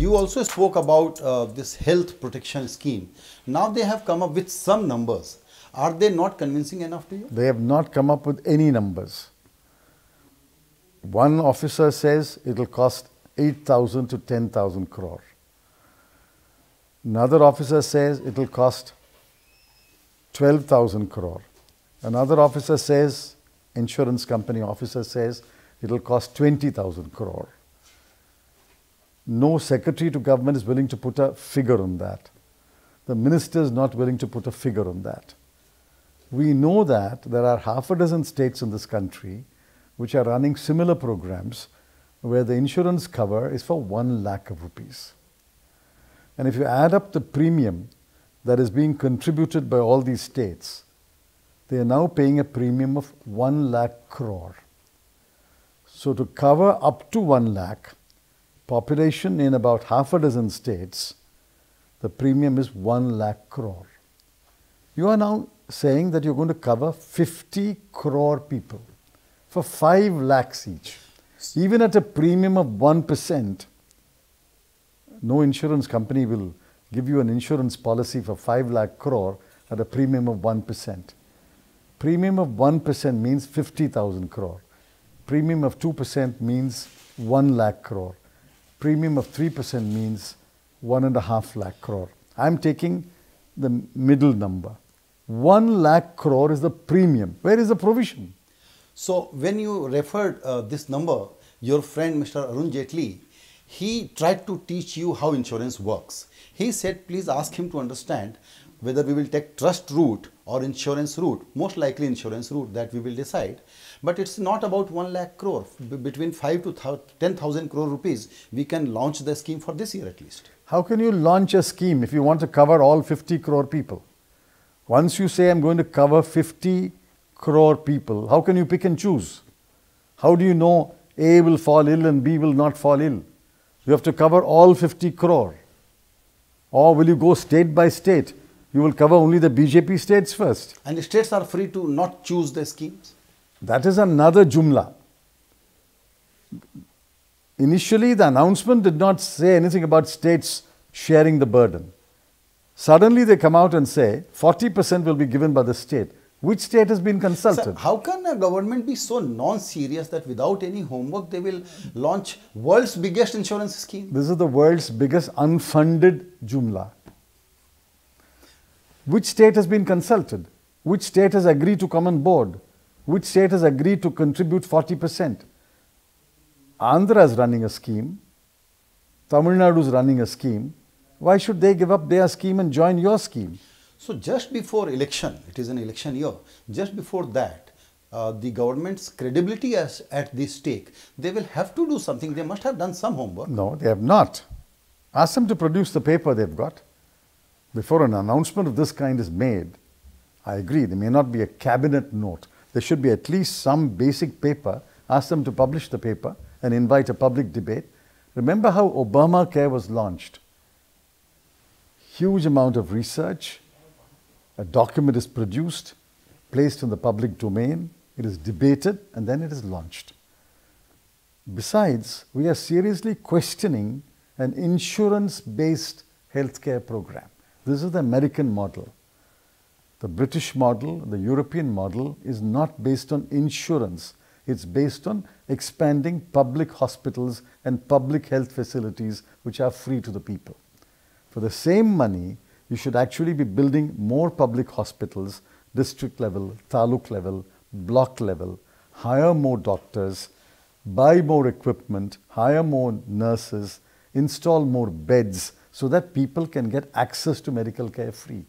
you also spoke about this health protection scheme. Now they have come up with some numbers. Are they not convincing enough to you? They have not come up with any numbers. One officer says it will cost 8,000 to 10,000 crore. Another officer says it will cost 12,000 crore. Another officer says, insurance company officer says, it will cost 20,000 crore. No secretary to government is willing to put a figure on that. The minister is not willing to put a figure on that. We know that there are half a dozen states in this country which are running similar programs where the insurance cover is for 1 lakh of rupees. And if you add up the premium that is being contributed by all these states, they are now paying a premium of 1 lakh crore. So to cover up to 1 lakh, population in about half a dozen states, the premium is 1 lakh crore. You are now saying that you're going to cover 50 crore people for 5 lakhs each. Even at a premium of 1%, no insurance company will give you an insurance policy for 5 lakh crore at a premium of 1%. Premium of 1% means 50,000 crore. Premium of 2% means 1 lakh crore. Premium of 3% means 1.5 lakh crore. I'm taking the middle number. 1 lakh crore is the premium. Where is the provision? So when you referred this number, your friend Mr. Arun Jaitley, he tried to teach you how insurance works. He said, please ask him to understand whether we will take trust route or insurance route. Most likely insurance route that we will decide. But it's not about 1 lakh crore. Between 5 to 10,000 crore rupees, we can launch the scheme for this year at least. How can you launch a scheme if you want to cover all 50 crore people? Once you say I'm going to cover 50 crore people, how can you pick and choose? How do you know A will fall ill and B will not fall ill? You have to cover all 50 crore. Or will you go state by state? You will cover only the BJP states first. And the states are free to not choose the schemes? That is another jumla. Initially, the announcement did not say anything about states sharing the burden. Suddenly, they come out and say 40% will be given by the state. Which state has been consulted? Sir, how can a government be so non-serious that without any homework, they will launch world's biggest insurance scheme? This is the world's biggest unfunded jumla. Which state has been consulted? Which state has agreed to come on board? Which state has agreed to contribute 40%? Andhra is running a scheme. Tamil Nadu is running a scheme. Why should they give up their scheme and join your scheme? So just before election, it is an election year, just before that, the government's credibility is at this stake. They will have to do something. They must have done some homework. No, they have not. Ask them to produce the paper they've got. Before an announcement of this kind is made, I agree, there may not be a cabinet note. There should be at least some basic paper. Ask them to publish the paper and invite a public debate. Remember how Obamacare was launched? Huge amount of research. A document is produced, placed in the public domain. It is debated and then it is launched. Besides, we are seriously questioning an insurance-based healthcare program. This is the American model. The British model, the European model is not based on insurance. It's based on expanding public hospitals and public health facilities which are free to the people. For the same money, you should actually be building more public hospitals, district level, taluk level, block level, hire more doctors, buy more equipment, hire more nurses, install more beds so that people can get access to medical care free.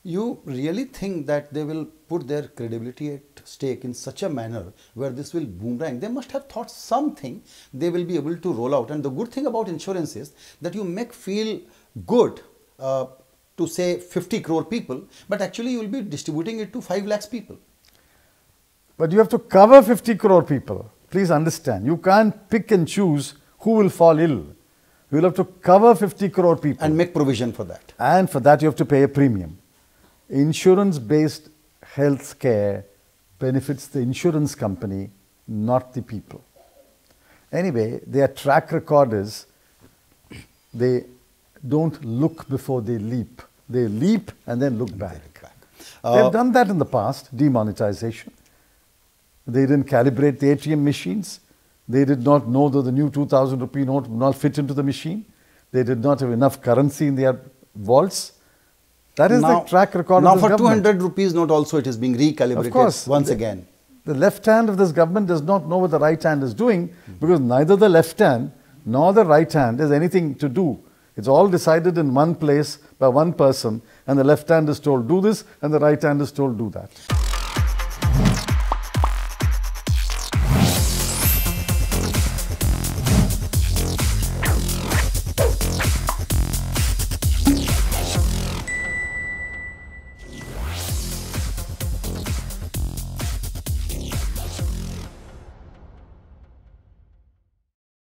You really think that they will put their credibility at stake in such a manner where this will boomerang? They must have thought something they will be able to roll out. And the good thing about insurance is that you make feel good to say 50 crore people, but actually you will be distributing it to 5 lakhs people. But you have to cover 50 crore people. Please understand, you can't pick and choose who will fall ill. You will have to cover 50 crore people. And make provision for that. And for that you have to pay a premium. Insurance-based health care benefits the insurance company, not the people. Anyway, their track record is they don't look before they leap. They leap and then look back. They've done that in the past, demonetization. They didn't calibrate the ATM machines. They did not know that the new 2,000 rupee note would not fit into the machine. They did not have enough currency in their vaults. That is the track record of this government. Now for 200 rupees note also it is being recalibrated of course, once again. The left hand of this government does not know what the right hand is doing because neither the left hand nor the right hand has anything to do. It's all decided in one place by one person, and the left hand is told do this and the right hand is told do that.